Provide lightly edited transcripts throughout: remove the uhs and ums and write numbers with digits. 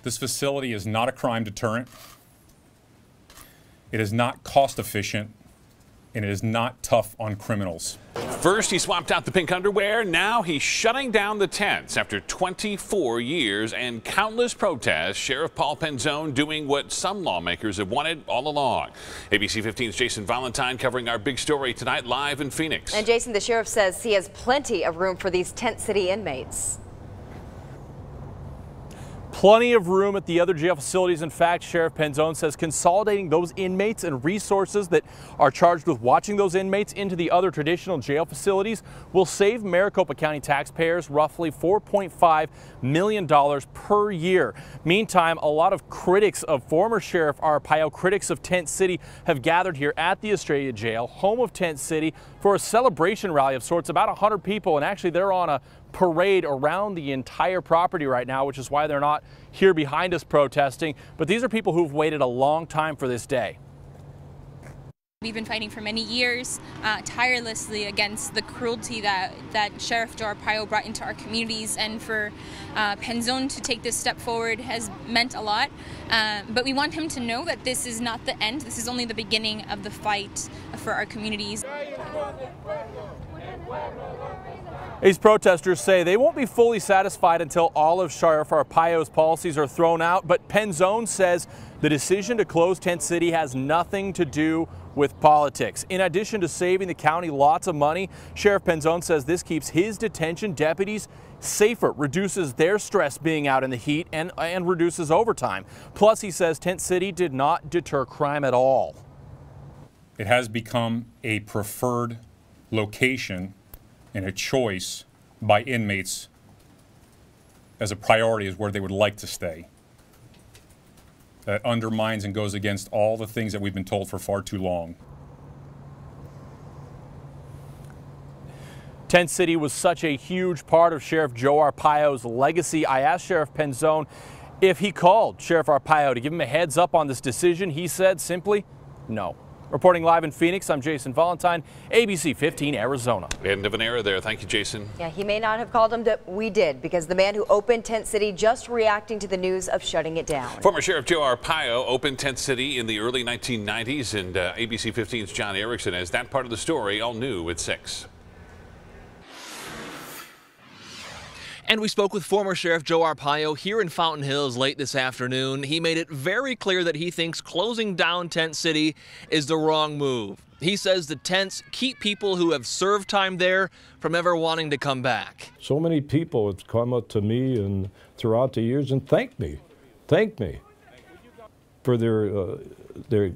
This facility is not a crime deterrent. It is not cost efficient, and it is not tough on criminals. First, he swapped out the pink underwear. Now he's shutting down the tents after 24 years and countless protests. Sheriff Paul Penzone doing what some lawmakers have wanted all along. ABC 15's Jason Valentine covering our big story tonight live in Phoenix. And Jason, the sheriff says he has plenty of room for these tent city inmates. Plenty of room at the other jail facilities. In fact, Sheriff Penzone says consolidating those inmates and resources that are charged with watching those inmates into the other traditional jail facilities will save Maricopa County taxpayers roughly $4.5 million per year. Meantime, a lot of critics of former Sheriff Arpaio, critics of Tent City, have gathered here at the Australia Jail, home of Tent City, for a celebration rally of sorts. About 100 people, and actually they're on a parade around the entire property right now, which is why they're not here behind us protesting. But these are people who've waited a long time for this day. We've been fighting for many years tirelessly against the cruelty that Sheriff Arpaio brought into our communities, and for Penzone to take this step forward has meant a lot. But we want him to know that this is not the end. This is only the beginning of the fight for our communities. These protesters say they won't be fully satisfied until all of Sheriff Arpaio's policies are thrown out, but Penzone says the decision to close Tent City has nothing to do with politics. In addition to saving the county lots of money, Sheriff Penzone says this keeps his detention deputies safer, reduces their stress being out in the heat, and reduces overtime. Plus, he says Tent City did not deter crime at all. It has become a preferred location and a choice by inmates as a priority is where they would like to stay. That undermines and goes against all the things that we've been told for far too long. Tent City was such a huge part of Sheriff Joe Arpaio's legacy. I asked Sheriff Penzone if he called Sheriff Arpaio to give him a heads up on this decision. He said simply no. Reporting live in Phoenix, I'm Jason Valentine, ABC 15 Arizona. End of an era there. Thank you, Jason. Yeah, he may not have called him, but we did, because the man who opened Tent City just reacting to the news of shutting it down. Former Sheriff Joe Arpaio opened Tent City in the early 1990s, and ABC 15's John Erickson has that part of the story all new at 6. And we spoke with former Sheriff Joe Arpaio here in Fountain Hills late this afternoon. He made it very clear that he thinks closing down Tent City is the wrong move. He says the tents keep people who have served time there from ever wanting to come back. So many people have come up to me and throughout the years and thanked me for their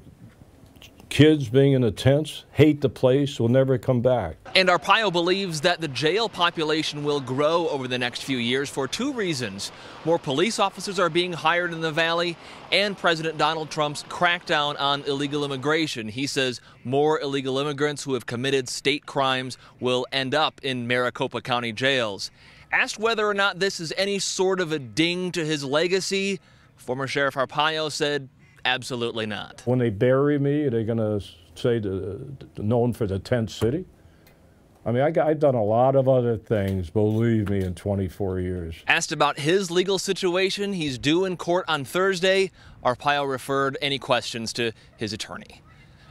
kids being in the tents, hate the place, will never come back. And Arpaio believes that the jail population will grow over the next few years for two reasons. More police officers are being hired in the valley, and President Donald Trump's crackdown on illegal immigration. He says more illegal immigrants who have committed state crimes will end up in Maricopa County jails. Asked whether or not this is any sort of a ding to his legacy, former Sheriff Arpaio said, absolutely not. When they bury me, are they going to say known for the Tent City? I mean, I've done a lot of other things, believe me, in 24 years. Asked about his legal situation, he's due in court on Thursday. Arpaio referred any questions to his attorney.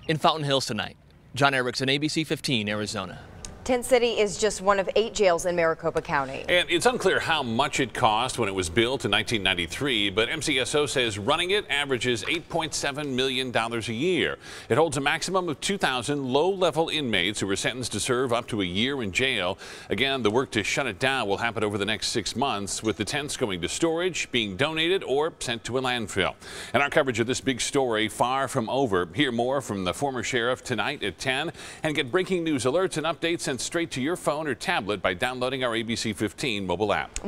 In Fountain Hills tonight, John Erickson, ABC 15, Arizona. Tent City is just one of 8 jails in Maricopa County. And it's unclear how much it cost when it was built in 1993, but MCSO says running it averages $8.7 million a year. It holds a maximum of 2,000 low-level inmates who are sentenced to serve up to a year in jail. Again, the work to shut it down will happen over the next 6 months, with the tents going to storage, being donated, or sent to a landfill. And our coverage of this big story far from over. Hear more from the former sheriff tonight at 10, and get breaking news alerts and updates sent straight to your phone or tablet by downloading our ABC 15 mobile app.